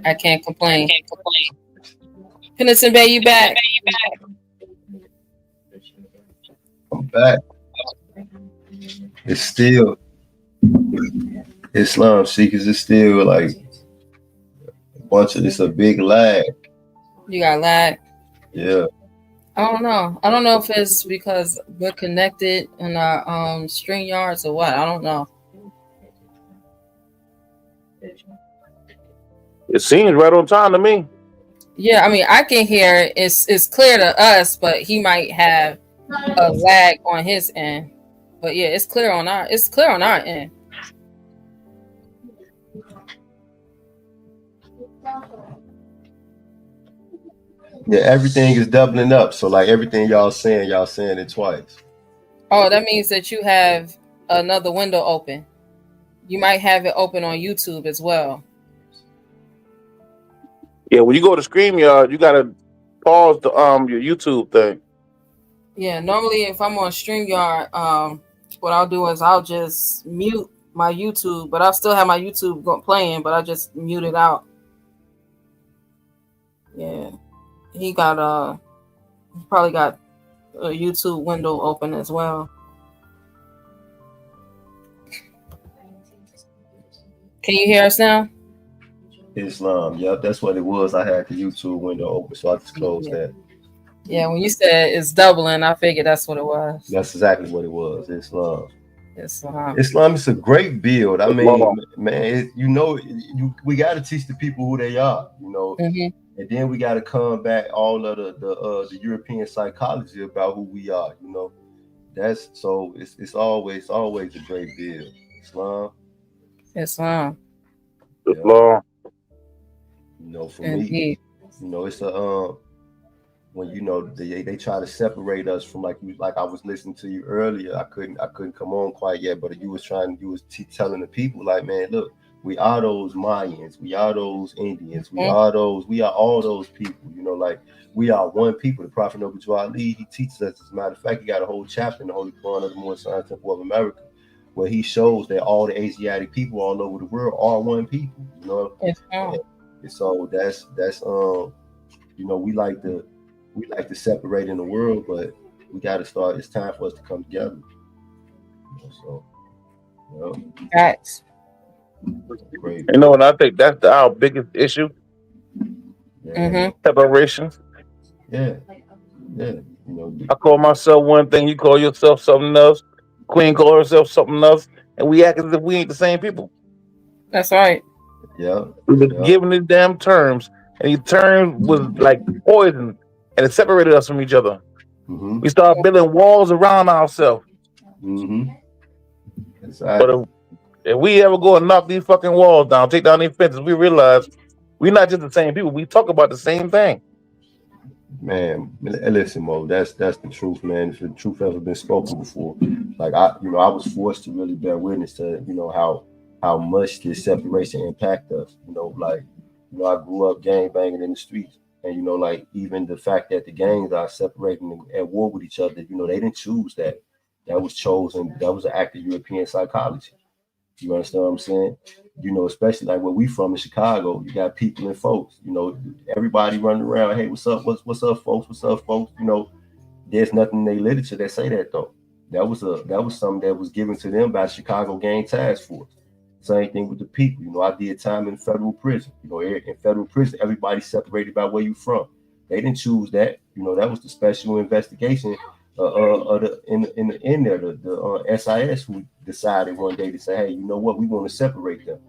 I can't complain. Pennison Bay, you back? I'm back. It's still Islam seekers. It's still like a bunch of. It's a big lag. You got lag? Yeah. I don't know. I don't know if it's because we're connected in our string yards or what. I don't know. It seems right on time to me. Yeah, I mean, I can hear it. It's clear to us, but he might have a lag on his end. But yeah, it's clear on our end. Yeah, everything is doubling up. So like everything y'all saying it twice. Oh, that means that you have another window open. You might have it open on YouTube as well. Yeah, when you go to StreamYard, you gotta pause the your YouTube thing. Yeah, normally if I'm on StreamYard, what I'll do is I'll just mute my YouTube, but I'll still have my YouTube playing, but I just mute it out. Yeah, he probably got a YouTube window open as well. Can you hear us now? Islam. Yep, that's what it was. I had the YouTube window open, so I just closed that. Yeah, when you said it's doubling, I figured that's what it was. That's exactly what it was. Islam. Islam. Islam is a great build. I mean, man, we got to teach the people who they are, Mm-hmm. and then we got to combat all of the European psychology about who we are. That's so. It's always a great build. Islam. Islam. Islam. For me, it's a when they try to separate us from like I was listening to you earlier. I couldn't come on quite yet, but you was telling the people like, man, look, we are those Mayans, we are those Indians, we are all those people. Like we are one people. The Prophet Noble Ali, he teaches us. As a matter of fact, he got a whole chapter in the Holy Quran of the Moorish Temple of America, where he shows that all the Asiatic people all over the world are one people. And so that's we like to separate in the world, but we got to start. It's time for us to come together. Facts. Great. And I think that's our biggest issue. Yeah. Separation. Yeah. I call myself one thing, you call yourself something else. Queen call herself something else, and we act as if we ain't the same people. That's right. Yeah. We've been given these damn terms, and these terms was like poison, and it separated us from each other. Mm-hmm. We started building walls around ourselves. Mm-hmm. Exactly. But if we ever go and knock these fucking walls down, take down these fences, we realize we're not just the same people. We talk about the same thing. Man, listen, Mo, that's the truth, man. If the truth ever been spoken before, like I was forced to really bear witness to, how much this separation impact us. I grew up gang banging in the streets, and like even the fact that the gangs are separating at war with each other, they didn't choose that. That was chosen. That was an act of European psychology. You understand what I'm saying? Especially like where we from in Chicago, you got people and folks, everybody running around. Hey, what's up? What's up, folks? What's up, folks? There's nothing in their literature that say that though. That was something that was given to them by the Chicago Gang Task Force. Same thing with the people. I did time in federal prison. In federal prison, everybody's separated by where you from. They didn't choose that. That was the special investigation in there, the SIS who decided one day to say, hey, you know what, we want to separate them.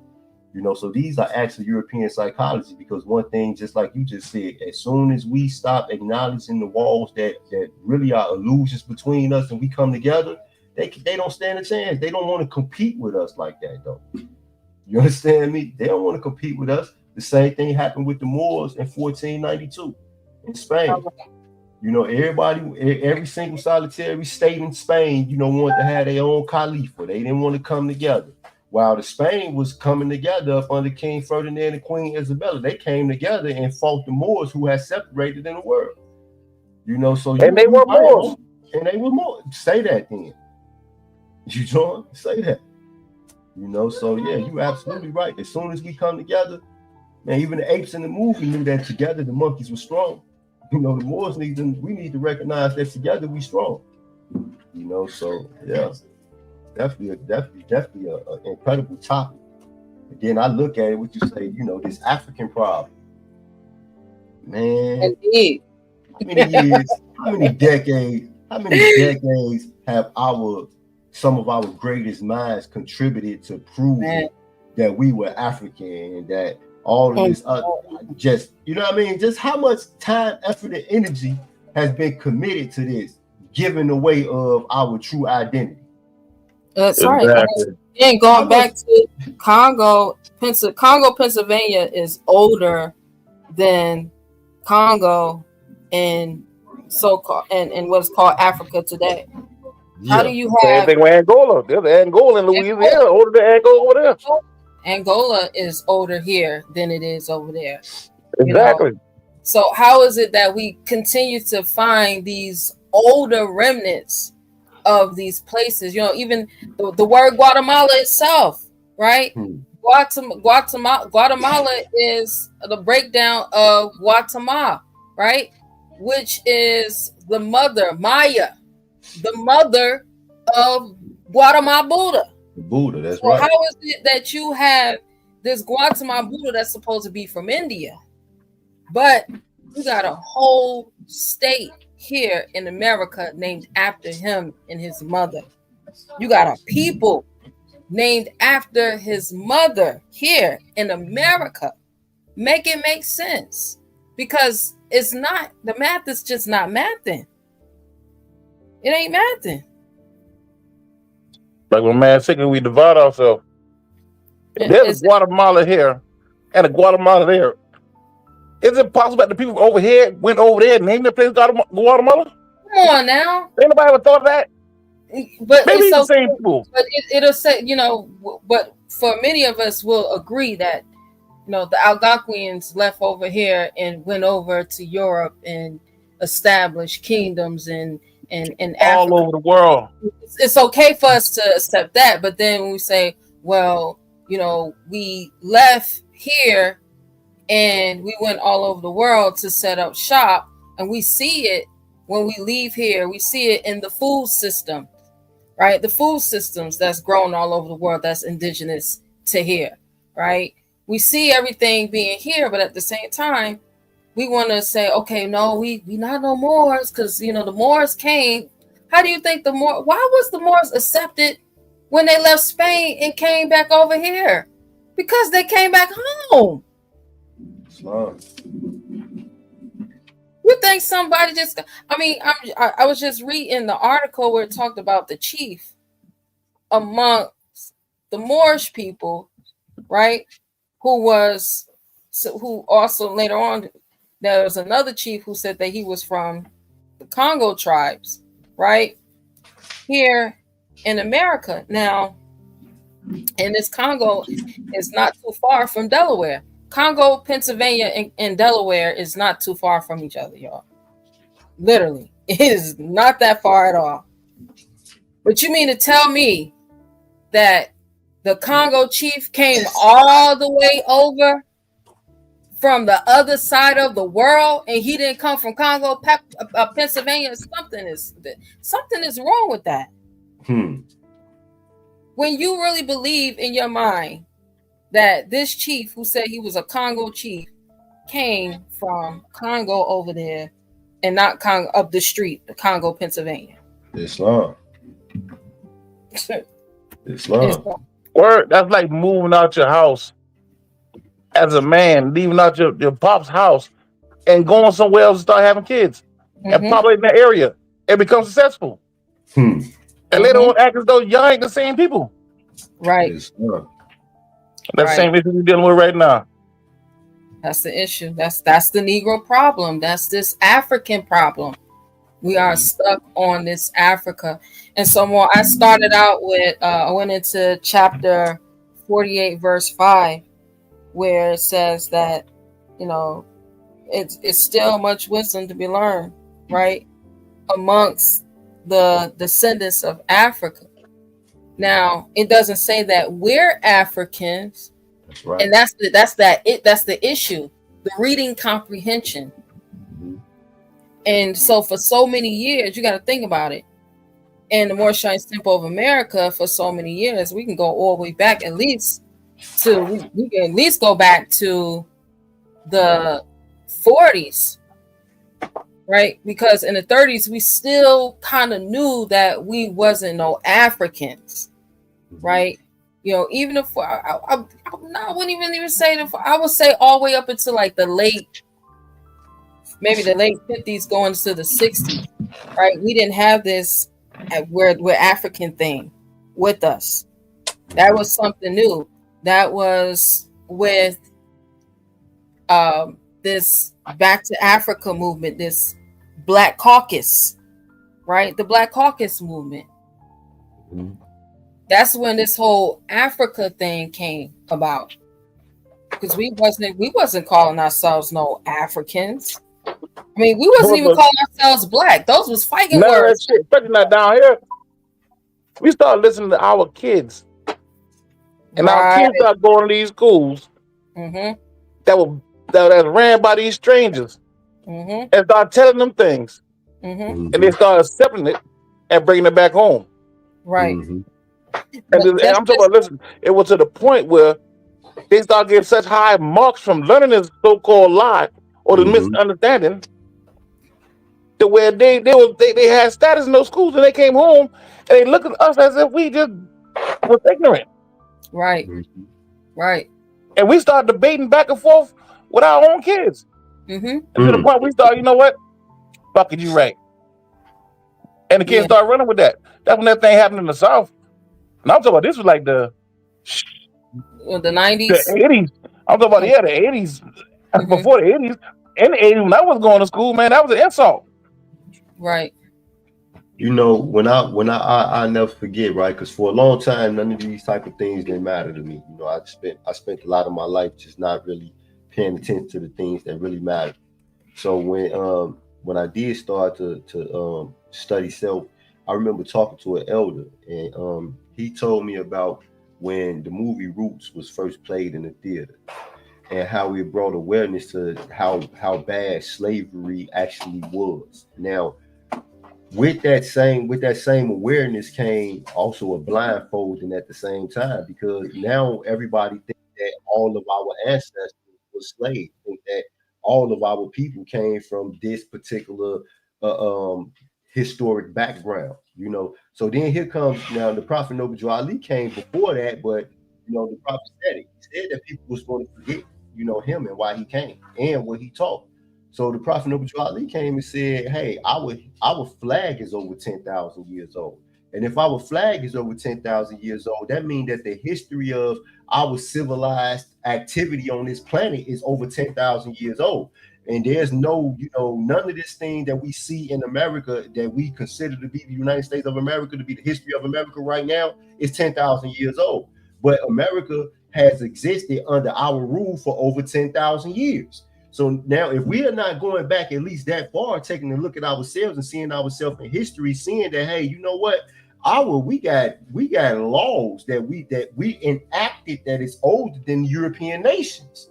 So these are actually European psychology, because one thing, just like you just said, as soon as we stop acknowledging the walls that really are illusions between us and we come together, they don't stand a chance. They don't want to compete with us like that though. You understand me? They don't want to compete with us. The same thing happened with the Moors in 1492 in Spain. Every single solitary state in Spain, wanted to have their own Khalifa. They didn't want to come together. While the Spain was coming together up under King Ferdinand and Queen Isabella, they came together and fought the Moors who had separated in the world. And they were Moors. And they were Moors. Say that then. You John? Say that. So yeah, you're absolutely right. As soon as we come together, Man, even the apes in the movie knew that together the monkeys were strong. You know, the Moors we need to recognize that together we strong. You know, so yeah, definitely an incredible topic. And then I look at it, what you say, you know, this African problem. Man, Indeed. how many years, how many decades have some of our greatest minds contributed to proving that we were African and that all of this just, you know what I mean? Just how much time, effort, and energy has been committed to this, giving away of our true identity. That's right. And going back to Congo, Pennsylvania is older than Congo and so-called and what's called Africa today. Yeah. How do you have same thing with Angola? There's Angola in Louisiana, older than Angola over there. Angola is older here than it is over there. Exactly. You know? So how is it that we continue to find these older remnants of these places? You know, even the word Guatemala itself, right? Guatemala is the breakdown of Guatemala, right? Which is the mother, Maya, the mother of Guatemala Buddha. Buddha, that's right. How is it that you have this Guatemala Buddha that's supposed to be from India, but you got a whole state here in America named after him and his mother? You got a people named after his mother here in America. Make it make sense, because it's not, the math is just not mathing. It ain't mathing. Like when man sick and we divide ourselves. There's a Guatemala here and a Guatemala there. Is it possible that the people over here went over there and named the place Guatemala? Come on now. Ain't nobody ever thought of that? But maybe it's the same people. But it'll say, you know, but for many of us will agree that, you know, the Algonquians left over here and went over to Europe and established kingdoms and all Africa. Over the world. It's okay for us to accept that, but then when we say, well, you know, we left here and we went all over the world to set up shop, and we see it when we leave here, we see it in the food system, right? The food systems that's grown all over the world that's indigenous to here, right? We see everything being here, but at the same time, we want to say, okay, no, we not no Moors, because, you know, the Moors came. How do you think why was the Moors accepted when they left Spain and came back over here? Because they came back home. Smart. You think somebody just, I mean, I was just reading the article where it talked about the chief amongst the Moorish people, right? Who also later on, there was another chief who said that he was from the Congo tribes, right? Here in America. Now, and this Congo is not too far from Delaware. Congo, Pennsylvania, and Delaware is not too far from each other, y'all. Literally, it is not that far at all. But you mean to tell me that the Congo chief came all the way over from the other side of the world, and he didn't come from Congo, Pennsylvania? Something is wrong with that. When you really believe in your mind that this chief who said he was a Congo chief came from Congo over there and not Congo up the street, the Congo, Pennsylvania. Islam. Word, that's like moving out your house as a man, leaving out your pop's house and going somewhere else and start having kids and populating that area and become successful. And later on act as though y'all ain't the same people. Right. That's the same issue we're dealing with right now. That's the issue. That's the Negro problem. That's this African problem. We are stuck on this Africa. And so more, I started out with, I went into chapter 48, verse 5, where it says that, you know, it's still much wisdom to be learned, right? Amongst the descendants of Africa. Now, it doesn't say that we're Africans, Right. And that's the issue, the reading comprehension. Mm-hmm. And so for so many years, you got to think about it. And the Moorish Temple of America, for so many years, we can go all the way back at least to we can at least go back to the 40s, right? Because in the 30s, we still kind of knew that we wasn't no Africans, right? You know, even if I wouldn't even say that. I would say all the way up until like maybe the late 50s going to the 60s, right? We didn't have this we're African thing with us. That was something new. That was with this Back to Africa movement, this Black Caucus, right? The Black Caucus movement. Mm-hmm. That's when this whole Africa thing came about. Because we wasn't calling ourselves no Africans. I mean, we wasn't even calling ourselves black. Those was fighting words. That shit, especially not down here. We started listening to our kids. And our kids started going to these schools that ran by these strangers. And started telling them things. And they started accepting it and bringing it back home. Right. And I'm talking about, listen, it was to the point where they started getting such high marks from learning this so-called lie or the misunderstanding to where they had status in those schools and they came home and they looked at us as if we just was ignorant. Right. Right. And we started debating back and forth with our own kids. And to the point we started, you know what? Fuck it, you right. And the kids started running with that. That's when that thing happened in the South. And I'm talking about this was like the 90s. The 80s. I'm talking about the 80s. Before the 80s. In the 80s, when I was going to school, man, that was an insult. Right. You know, when I never forget, right? Because for a long time, none of these type of things didn't matter to me. You know, I spent a lot of my life just not really paying attention to the things that really matter. So when I did start to study self, I remember talking to an elder, and he told me about when the movie Roots was first played in the theater, and how it brought awareness to how bad slavery actually was. Now, with that same awareness came also a blindfolding at the same time, because now everybody thinks that all of our ancestors were slaves, think that all of our people came from this particular historic background, you know. So then here comes now the Prophet Noble Ali came before that, but you know the Prophet said it. He said that people was going to forget, you know, him and why he came and what he taught. So the Prophet Noble Ali came and said, hey, our flag is over 10,000 years old. And if our flag is over 10,000 years old, that means that the history of our civilized activity on this planet is over 10,000 years old. And there's no, you know, none of this thing that we see in America that we consider to be the United States of America, to be the history of America right now, is 10,000 years old. But America has existed under our rule for over 10,000 years. So now if we are not going back at least that far, taking a look at ourselves and seeing ourselves in history, seeing that, hey, you know what? We got laws that we enacted that is older than the European nations.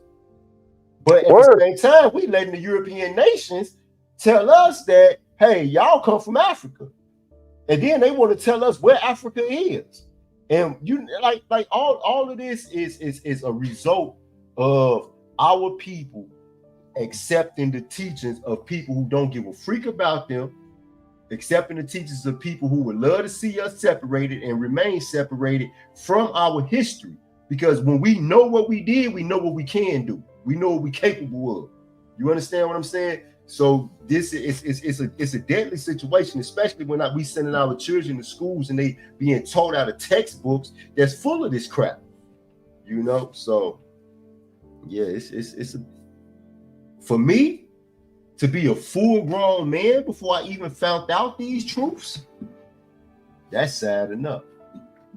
But at the same time, we letting the European nations tell us that, hey, y'all come from Africa. And then they want to tell us where Africa is. And you like all of this is a result of our people accepting the teachings of people who don't give a freak about them, accepting the teachings of people who would love to see us separated and remain separated from our history. Because when we know what we did, we know what we can do. We know what we're capable of. You understand what I'm saying? So this is a deadly situation, especially when we sending our children to schools and they being taught out of textbooks that's full of this crap. You know, so yeah, it's for me to be a full-grown man before I even found out these truths. That's sad enough.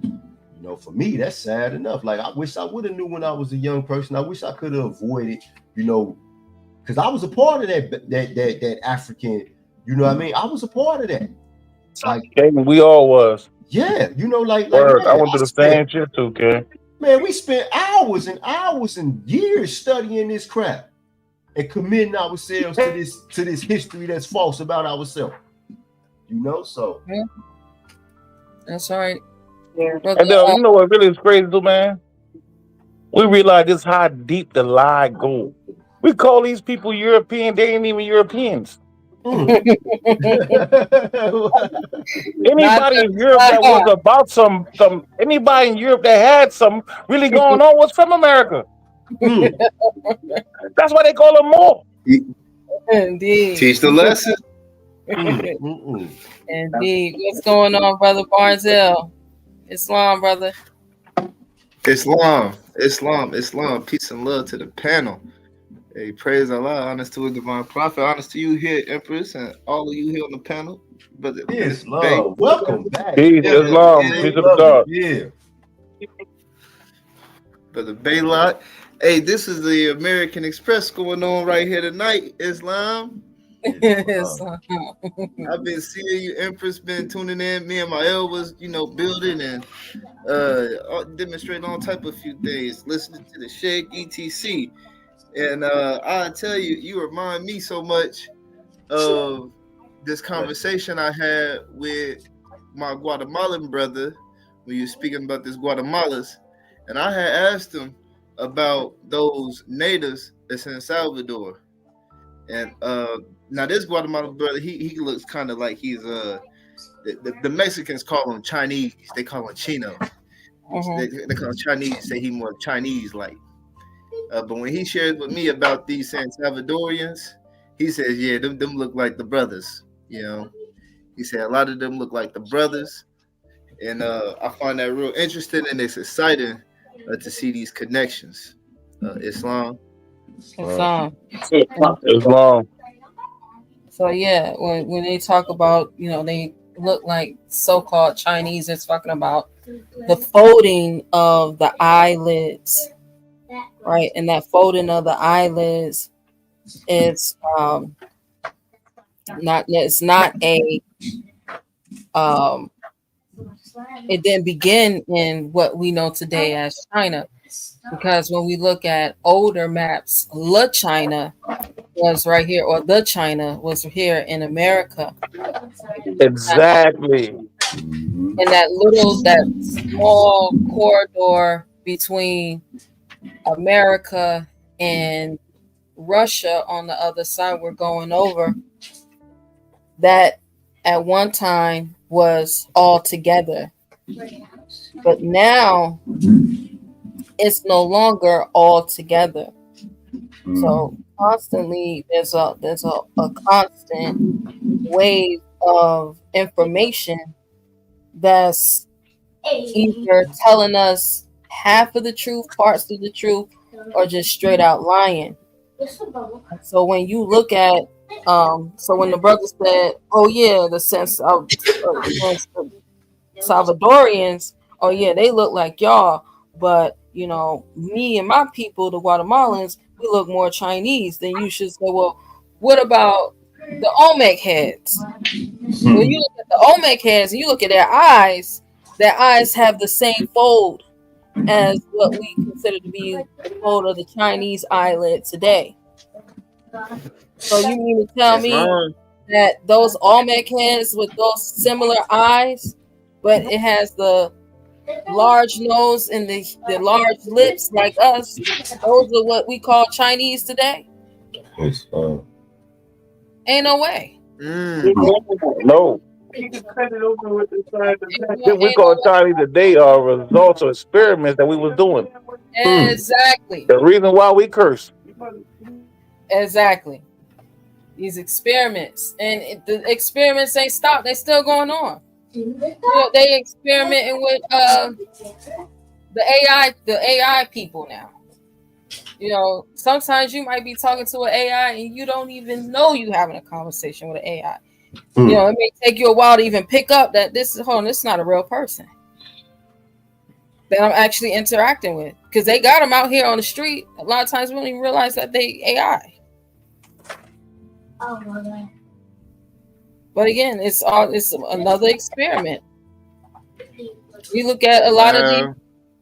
You know, for me, that's sad enough. Like, I wish I would have knew when I was a young person. I wish I could have avoided, you know, because I was a part of that African, you know what I mean? I was a part of that. Like, we all was. Yeah, you know, like man, I went through the same shit too, okay? Man, we spent hours and hours and years studying this crap and committing ourselves to this history that's false about ourselves. You know, so that's right. And you know what really is crazy too, man? We realize just how deep the lie goes. We call these people European, they ain't even Europeans. Anybody in Europe that was about some anybody in Europe that had some really going on was from America. That's why they call them more. Indeed. Teach the lesson. Indeed. What's going on, Brother Barzell? Islam, brother. Islam. Peace and love to the panel. Hey, praise Allah. Honest to a divine prophet. Honest to you here, Empress, and all of you here on the panel. Brother Islam. Welcome back. Peace, Islam. Peace of God. Yeah. Brother Baylock. Hey, this is the American Express going on right here tonight, Islam. I've been seeing you, Empress, been tuning in. Me and my was, building and demonstrating all type of few things, listening to the Sheikh ETC. And I tell you, you remind me so much of this conversation I had with my Guatemalan brother when you were speaking about this Guatemalas. And I had asked him about those natives that's in Salvador. And now this Guatemalan brother, he looks kind of like he's the Mexicans call him Chinese. They call him Chino. They call him Chinese. Say he more Chinese like. But when he shares with me about these San Salvadorians, he says, yeah, them look like the brothers. He said a lot of them look like the brothers, and I find that real interesting, and it's exciting to see these connections. Islam. Islam. So yeah, when they talk about, they look like so-called Chinese, it's talking about the folding of the eyelids, right? And that folding of the eyelids is it didn't begin in what we know today as China, because when we look at older maps, La China was right here, or the China was here in America. Exactly. And that small corridor between America and Russia on the other side we're going over, that at one time was all together. But now it's no longer all together. So constantly there's a constant wave of information that's either telling us half of the truth, parts of the truth, or just straight out lying. So when you look at so when the brother said, oh yeah, the sense of Salvadorians, oh yeah, they look like y'all, but me and my people, the Guatemalans, we look more Chinese. Then you should say, well, what about the Olmec heads? When you look at the Olmec heads and you look at their eyes have the same fold as what we consider to be the fold of the Chinese eyelid today. So you mean to tell me that those Olmec heads with those similar eyes, but it has the large nose and the large lips like us, those are what we call Chinese today? Ain't no way. No. We call Chinese today are results of experiments that we was doing. Exactly. The reason why we curse. Exactly. These experiments, and the experiments ain't stopped. They still going on. They experimenting with the AI people now. Sometimes you might be talking to an AI and you don't even know you having a conversation with an AI. It may take you a while to even pick up that this is not a real person that I'm actually interacting with, because they got them out here on the street. A lot of times we don't even realize that they AI. But again, it's another experiment. We look at a lot of these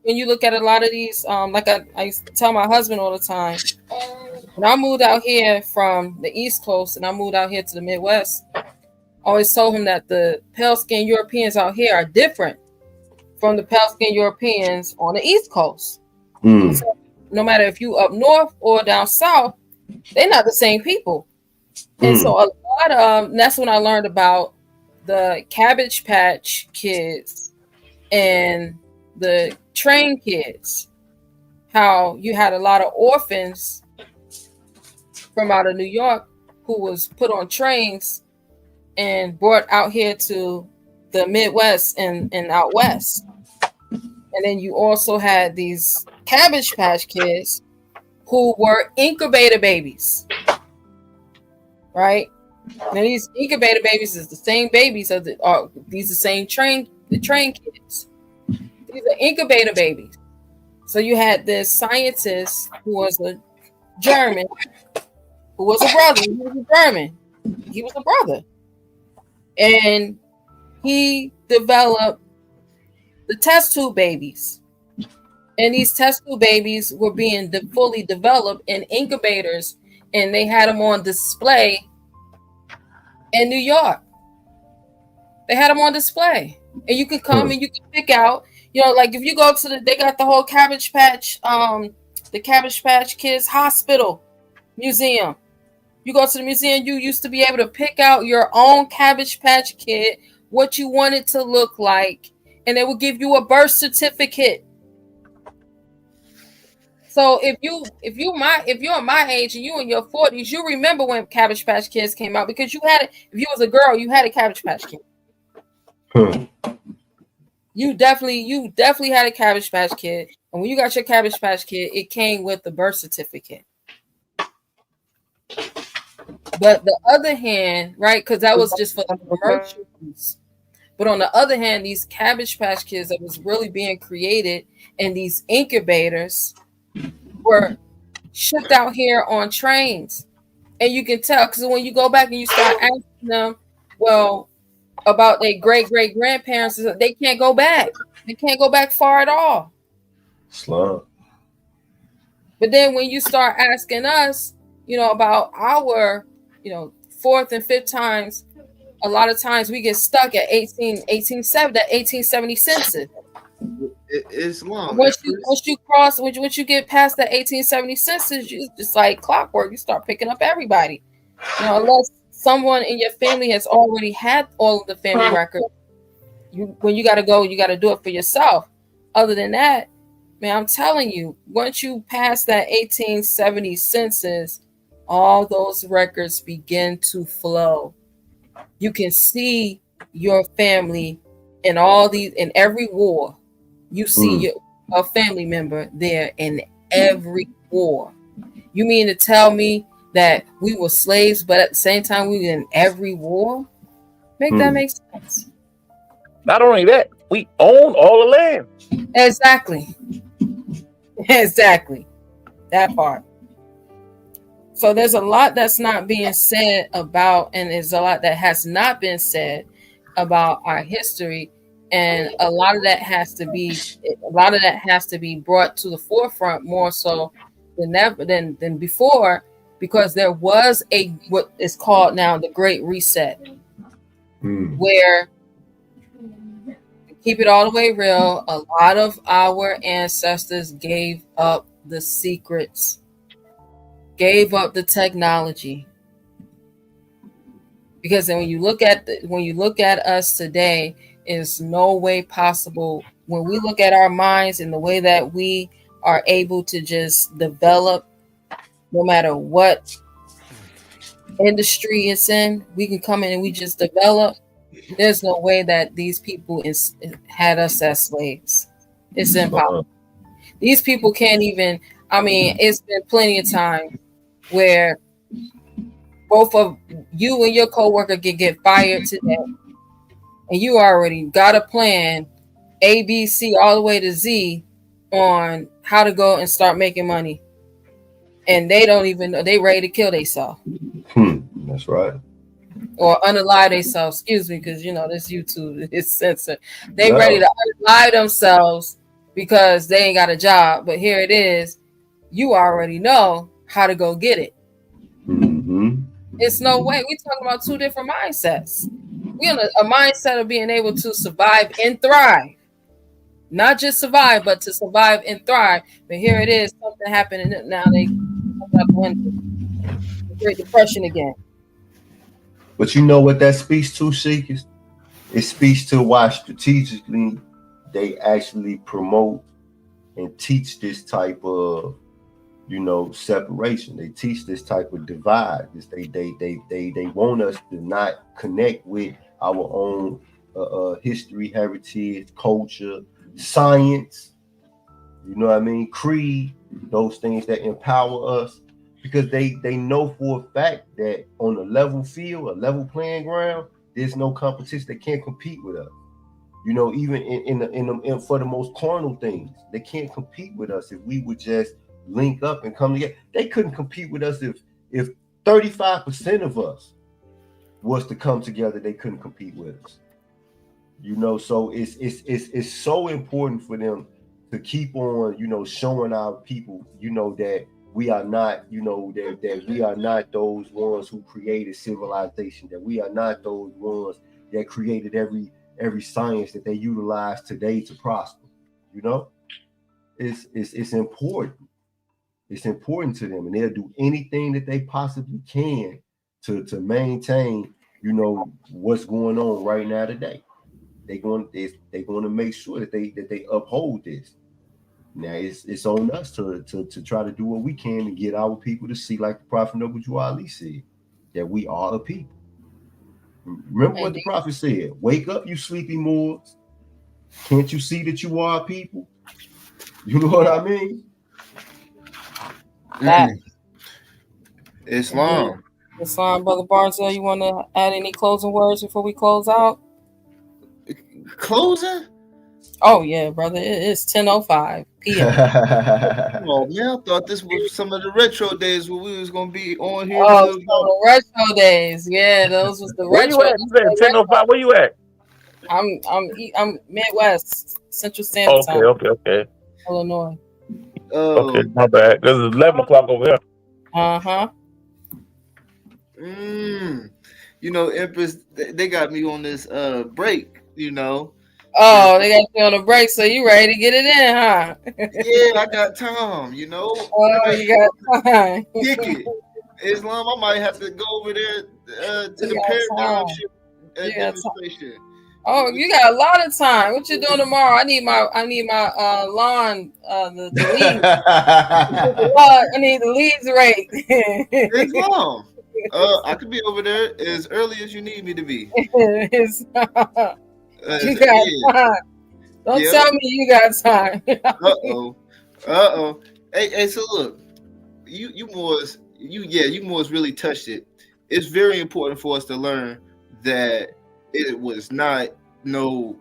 when you look at a lot of these, like I tell my husband all the time, when I moved out here from the East Coast and I moved out here to the Midwest, I always told him that the pale skinned Europeans out here are different from the pale skinned Europeans on the East Coast. So no matter if you up north or down south, they're not the same people. And so a lot of that's when I learned about the Cabbage Patch Kids and the train kids, how you had a lot of orphans from out of New York who was put on trains and brought out here to the Midwest and out west. And then you also had these Cabbage Patch Kids who were incubator babies, right? Now these incubator babies is the same babies of these the same train kids. These are incubator babies. So you had this scientist who was a German, who was a brother. He was a German. He was a brother. And he developed the test tube babies. And these test tube babies were being fully developed in incubators, and they had them on display in New York. They had them on display. And you can come and you can pick out, like if you go to they got the whole Cabbage Patch, the Cabbage Patch Kids Hospital Museum. You go to the museum, you used to be able to pick out your own Cabbage Patch Kid, what you want it to look like, and they will give you a birth certificate. So if you're my age and you in your 40s, you remember when Cabbage Patch Kids came out because you had it. If you was a girl, you had a Cabbage Patch Kid. You definitely had a Cabbage Patch Kid, and when you got your Cabbage Patch Kid, it came with the birth certificate. But the other hand, right, because that was just for the commercial use. But on the other hand, these Cabbage Patch Kids that was really being created in these incubators were shipped out here on trains. And you can tell, because when you go back and you start asking them, well, about their great-great-grandparents, they can't go back. They can't go back far at all. Slow. But then when you start asking us, about our, fourth and fifth times, a lot of times we get stuck at 1870 census. It's long. Once you get past the 1870 census, you just like clockwork. You start picking up everybody. Unless someone in your family has already had all of the family records, when you got to go, you got to do it for yourself. Other than that, man, I'm telling you, once you pass that 1870 census, all those records begin to flow. You can see your family in every war. You see a family member there in every war. You mean to tell me that we were slaves, but at the same time we were in every war? That make sense? Not only that, we own all the land. Exactly. That part. So there's a lot that's not being said about, and there's a lot that has not been said about our history, and a lot of that has to be brought to the forefront more so than before, because there was what is called now the Great Reset, where, keep it all the way real, a lot of our ancestors gave up the secrets, gave up the technology, because then when you look at us today, is no way possible. When we look at our minds and the way that we are able to just develop, no matter what industry it's in, we can come in and we just develop. There's no way that these people had us as slaves. It's impossible. These people can't even. It's been plenty of time where both of you and your coworker can get fired today, and you already got a plan, A, B, C, all the way to Z, on how to go and start making money, and they don't even know. They ready to kill themselves. That's right. Or unalive themselves. Excuse me, because this YouTube is censored. They ready to unalive themselves because they ain't got a job. But here it is. You already know how to go get it. Mm-hmm. It's no way. We're talking about two different mindsets. We're in a mindset of being able to survive and thrive. Not just survive, but to survive and thrive. But here it is, something happened, and now they come out the window. The Great Depression again. But you know what that speaks to, Seekers? It speaks to why strategically they actually promote and teach this type of, you know, separation. They teach this type of divide. They want us to not connect with our own history, heritage, culture, science, you know what I mean, creed, those things that empower us, because they know for a fact that on a level field, a level playing ground, there's no competition. They can't compete with us. You know, even in for the most carnal things, they can't compete with us if we would just link up and come together. They couldn't compete with us if 35% of us was to come together. They couldn't compete with us. You know, so it's so important for them to keep on, you know, showing our people, you know, that we are not, you know, that we are not those ones who created civilization, that we are not those ones that created every science that they utilize today to prosper. You know, it's important. It's important to them, and they'll do anything that they possibly can to maintain, you know, what's going on right now today. They're going to make sure that they uphold this. Now it's on us to try to do what we can to get our people to see, like the Prophet Noble Ali said, that we are a people. Remember what the Prophet said: "Wake up, you sleepy Moors! Can't you see that you are a people?" You know what I mean? Islam. Islam, Brother Barnsdale, you want to add any closing words before we close out? Closing? Oh yeah, brother. It's 10:05 p.m. Oh man, I thought this was some of the retro days where we was gonna be on here. Oh, the retro days. Yeah, those was the Where retro. You at? You said 10:05. Where you at? I'm Midwest, Central Standard Time. Okay. Illinois. Okay, my bad. This is 11 o'clock over here. Uh-huh. You know, Empress, they got me on this break, you know. Oh, they got you on a break, so you ready to get it in, huh? Yeah, I got time, you know. Oh, you got time. Kick it. Islam, I might have to go over there to the paradigm shift demonstration. Oh, you got a lot of time. What you doing tomorrow? I need my lawn the leaves. I need the leaves raked. Islam. I could be over there as early as you need me to be. You got time. Don't tell me you got time. Hey, so look, you Moors really touched it. It's very important for us to learn that it was not no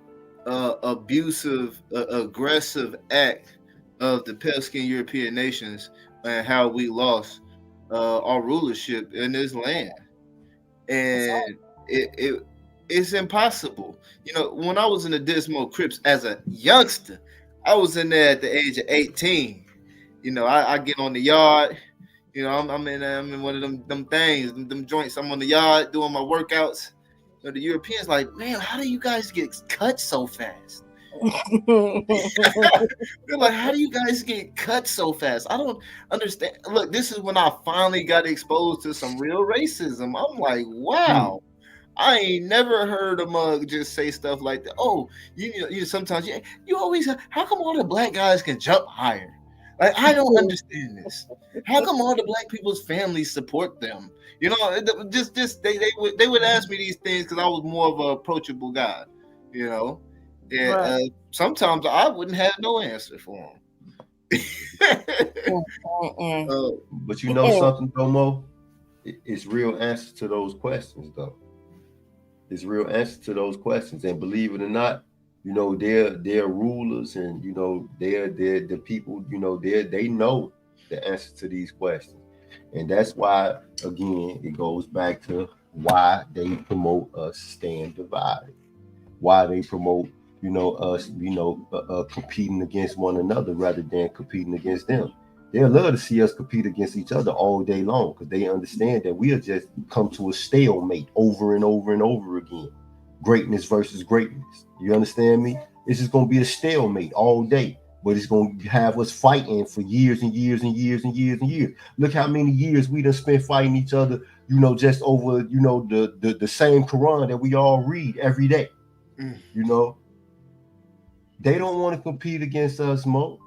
abusive, aggressive act of the pale-skinned European nations and how we lost our rulership in this land. And it's impossible. You know, when I was in the Dismal Crips as a youngster, I was in there at the age of 18. You know, I get on the yard. You know, I'm in one of them things, them joints. I'm on the yard doing my workouts. You know, the Europeans like, man, how do you guys get cut so fast? They're like, how do you guys get cut so fast? I don't understand. Look, this is when I finally got exposed to some real racism. I'm like, wow. I ain't never heard a mug just say stuff like that. Oh, you sometimes you always, how come all the black guys can jump higher? Like, I don't understand this. How come all the black people's families support them? You know, just they would ask me these things because I was more of an approachable guy. You know, and sometimes I wouldn't have no answer for them. But you know something, Domo? It's real answers to those questions, though. It's real answers to those questions, and believe it or not, you know, they're rulers, and you know, they're the people. You know, they know the answer to these questions, and that's why, again, it goes back to why they promote us staying divided, why they promote us, competing against one another rather than competing against them. They'll love to see us compete against each other all day long because they understand that we'll just come to a stalemate over and over and over again. Greatness versus greatness. You understand me? It's just going to be a stalemate all day, but it's going to have us fighting for years and years and years and years and years. Look how many years we done spent fighting each other, just over, the same Quran that we all read every day. They don't want to compete against us, Mo.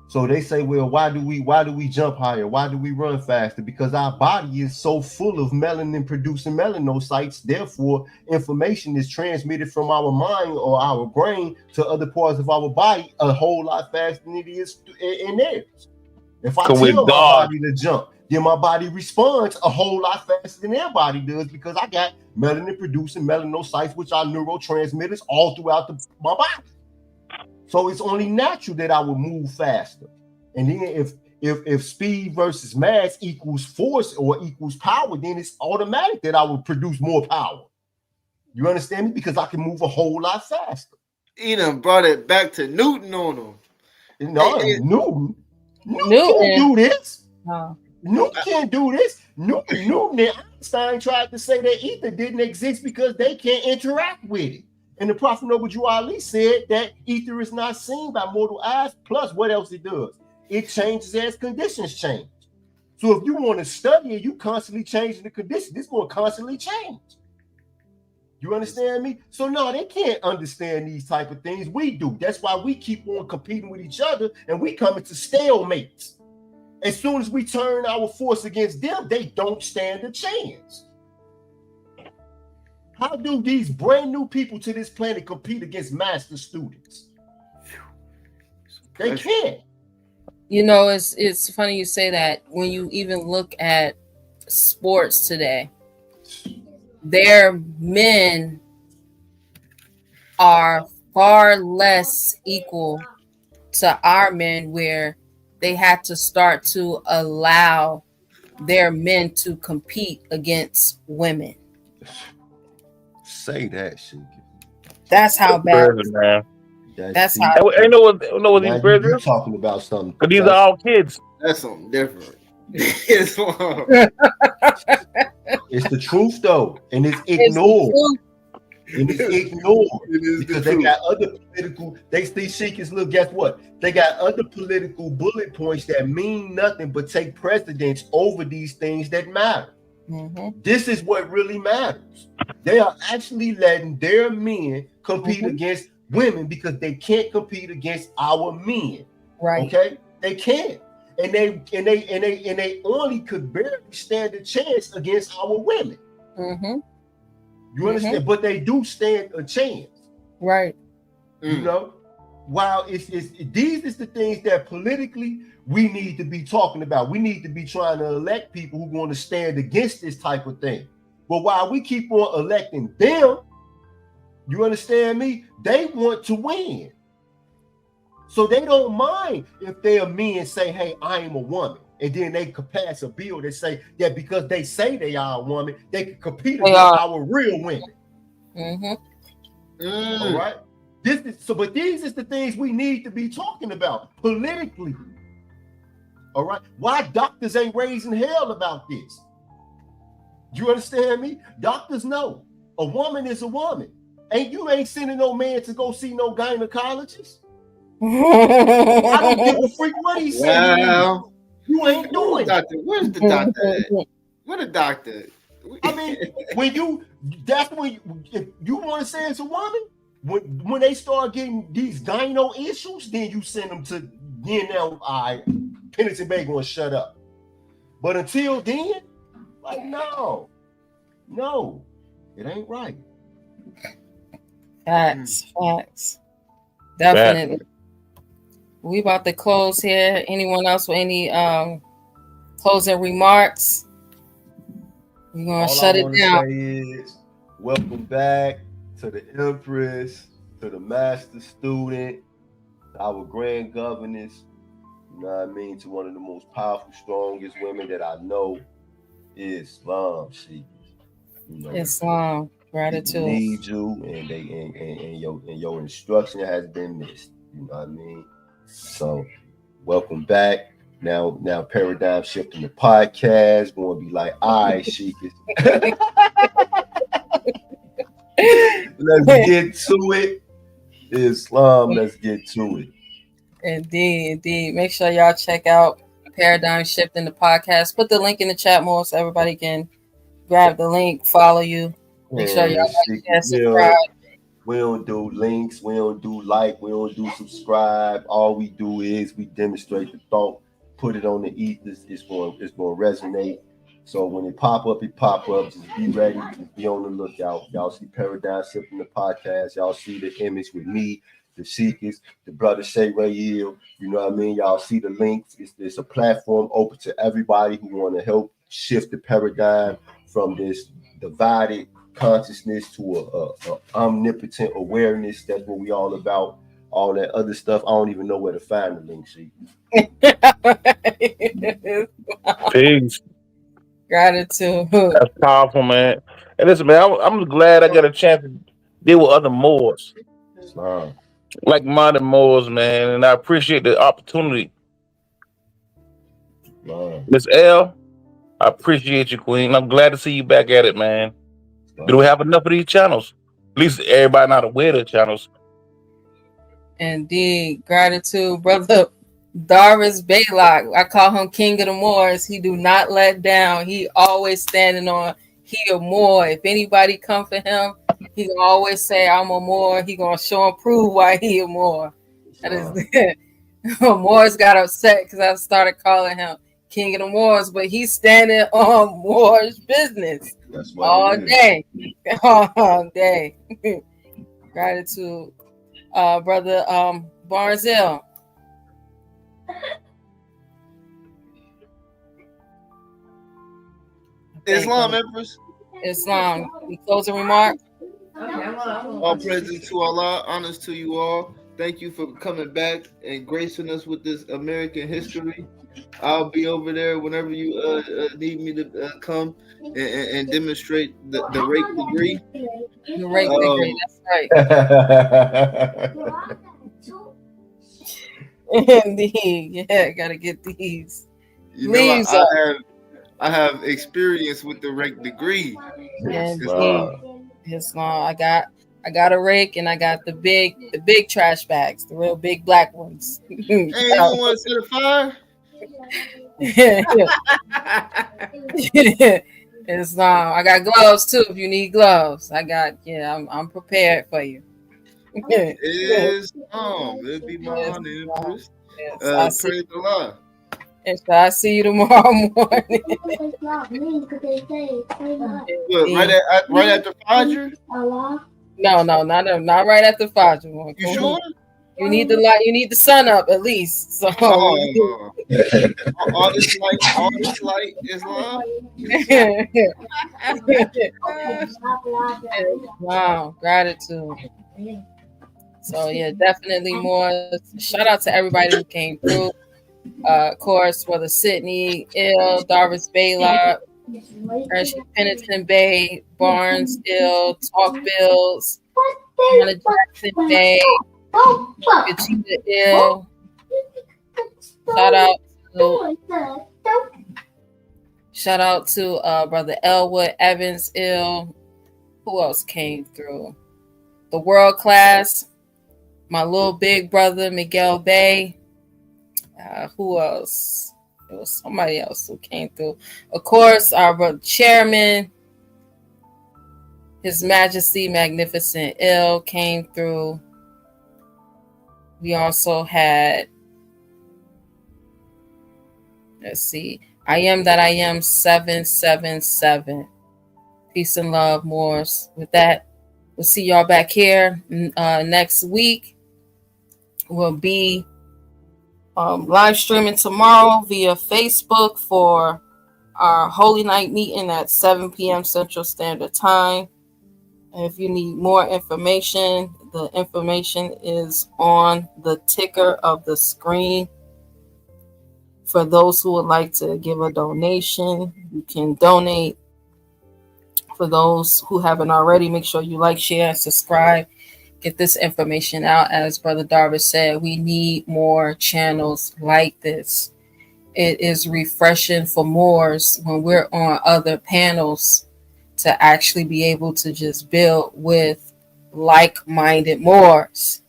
So they say, well, why do we jump higher? Why do we run faster? Because our body is so full of melanin producing melanocytes. Therefore, information is transmitted from our mind or our brain to other parts of our body a whole lot faster than it is in theirs. If I tell my body to jump, then my body responds a whole lot faster than their body does because I got melanin producing melanocytes, which are neurotransmitters all throughout my body. So it's only natural that I would move faster. And then if speed versus mass equals force or equals power, then it's automatic that I would produce more power. You understand me? Because I can move a whole lot faster. You done brought it back to Newton on him. No, Newton can't do this. No. Newton can't do this. Newton and Einstein tried to say that ether didn't exist because they can't interact with it. And the Prophet Noble Drew Ali said that ether is not seen by mortal eyes. Plus, what else it does? It changes as conditions change. So if you want to study it, you constantly changing the conditions. It's going to constantly change. You understand me? So no, they can't understand these type of things. We do. That's why we keep on competing with each other and we come into stalemates. As soon as we turn our force against them, they don't stand a chance. How do these brand new people to this planet compete against master students? They can't. It's funny you say that. When you even look at sports today, their men are far less equal to our men, where they had to start to allow their men to compete against women. Say that shit. That's how bad. That's how. I know what these birds are talking about. Something. But these are all kids. That's something different. It's the truth though, and it's ignored. It's ignored because they got other political. These Sheikhs, look, guess what? They got other political bullet points that mean nothing but take precedence over these things that matter. Mm-hmm. This is what really matters. They are actually letting their men compete against women because they can't compete against our men. Right. Okay? They can't. And they only could barely stand a chance against our women. Mm-hmm. You understand? Mm-hmm. But they do stand a chance. Right. While these is the things that politically we need to be talking about. We need to be trying to elect people who are going to stand against this type of thing. But while we keep on electing them, you understand me? They want to win. So they don't mind if their men say, hey, I am a woman. And then they could pass a bill that say that because they say they are a woman, they can compete against our real women. Mm-hmm. All right. But these is the things we need to be talking about politically. All right. Why doctors ain't raising hell about this? You understand me? Doctors know a woman is a woman. You ain't sending no man to go see no gynecologist. I don't give a freak what he said. Wow. You ain't doing it. Where's the doctor at? Where the doctor? I mean, if you want to say it's a woman, when they start getting these gyno issues, then you send them to now. Penitent Bay gonna shut up. But until then, like no, it ain't right. Facts. Definitely. We about to close here. Anyone else with any closing remarks? We're gonna shut it down. Say is, welcome back to the Empress, to the Master Student, our Grand Governess. You know what I mean? To one of the most powerful, strongest women that I know is Islam. Islam. Gratitude. People need you, and your instruction has been missed. You know what I mean? So, welcome back. Now paradigm shifting the podcast. Going to be like, all right, Sheikah. Let's get to it. Islam, let's get to it. Indeed. Make sure y'all check out Paradigm Shifting the podcast. Put the link in the chat more so everybody can grab the link, follow you. Make sure y'all like, share, subscribe. We don't do links, we don't do like, we don't do subscribe. All we do is we demonstrate the thought, put it on the ethers. It's going to resonate. So when it pop up, Just be ready. Just be on the lookout. Y'all see Paradigm Shifting the podcast. Y'all see the image with me, the Seekers, the brother Shay Rayiel. You know what I mean? Y'all see the links. It's a platform open to everybody who want to help shift the paradigm from this divided consciousness to a omnipotent awareness. That's what we all about. All that other stuff, I don't even know where to find the link sheet. Peace. Gratitude. That's powerful, man. And listen, man, I'm glad I got a chance to deal with other Moors, like-minded Moors, man, and I appreciate the opportunity. Miss L, I appreciate you, Queen. I'm glad to see you back at it, man. Do we have enough of these channels? At least everybody not aware of the channels. Indeed. Gratitude, brother Darvis Baylock. I call him King of the Moors. He do not let down. He always standing on he a Moor. If anybody come for him, he gonna always say I'm a Moor. He gonna show and prove why he a Moor. That is Moors got upset because I started calling him King of the Moors, but he's standing on Moorish business all day. All day. Gratitude. Brother Barzell. Islam, Empress. Islam. We closing remark. All praises to Allah, honors to you all. Thank you for coming back and gracing us with this American history. I'll be over there whenever you need me to come and demonstrate the rake degree. The rake degree, that's right. Indeed, yeah, gotta get these leaves up. I have experience with the rake degree. Yes, I got a rake and I got the big trash bags, the real big black ones. Hey, you want to set a fire? It's I got gloves too if you need gloves. I'm prepared for you. It is it'll be my honor, Empress. Praise the Lord. And so I see you tomorrow morning. Right after Fajr? No, not right after Fajr. You sure? You need the light. You need the sun up at least. So all this light, Islam. Wow, gratitude. So yeah, definitely more. Shout out to everybody who came through. Of course, Brother Sydney, Ill, Darvis Baylock, Hershey Pennington Bay, Barnes, Ill, Talk Bills, Hannah Jackson Bay, Vegeta Ill. Shout out to Brother Elwood Evans Ill. Who else came through? The World Class, my little big brother Miguel Bay. Who else? It was somebody else who came through. Of course, our chairman, His Majesty Magnificent Ill came through. We also had, let's see, I Am That I Am 777. Peace and love, Moors. With that, we'll see y'all back here next week. We'll be live streaming tomorrow via Facebook for our Holy Night meeting at 7 p.m. Central Standard Time. And if you need more information, the information is on the ticker of the screen. For those who would like to give a donation, you can donate For those who haven't already, make sure you like, share, and subscribe. Get this information out. As Brother Darvish said, we need more channels like this. It is refreshing for Moors when we're on other panels to actually be able to just build with like-minded Moors.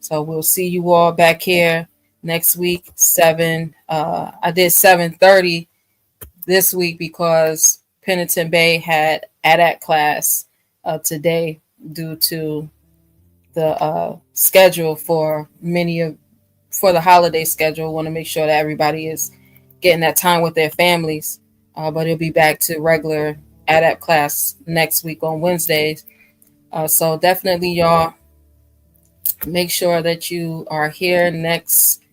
So we'll see you all back here next week, 7. I did 7:30 this week because Penitent Bay had ADAT class today due to the schedule for the holiday schedule. Want to make sure that everybody is getting that time with their families. But it'll be back to regular ADAPT class next week on Wednesdays. So definitely, y'all, make sure that you are here next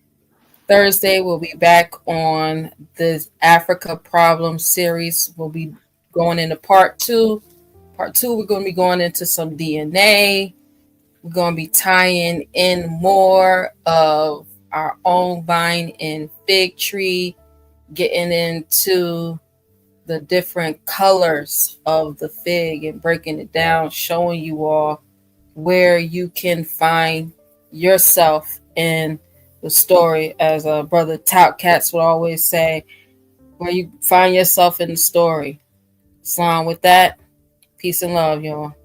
Thursday. We'll be back on the Africa Problem series. We'll be going into part 2. Part 2, we're going to be going into some DNA. We're going to be tying in more of our own vine and fig tree, getting into the different colors of the fig and breaking it down, showing you all where you can find yourself in the story. As Brother Top Cats would always say, where you find yourself in the story. So with that, peace and love, y'all.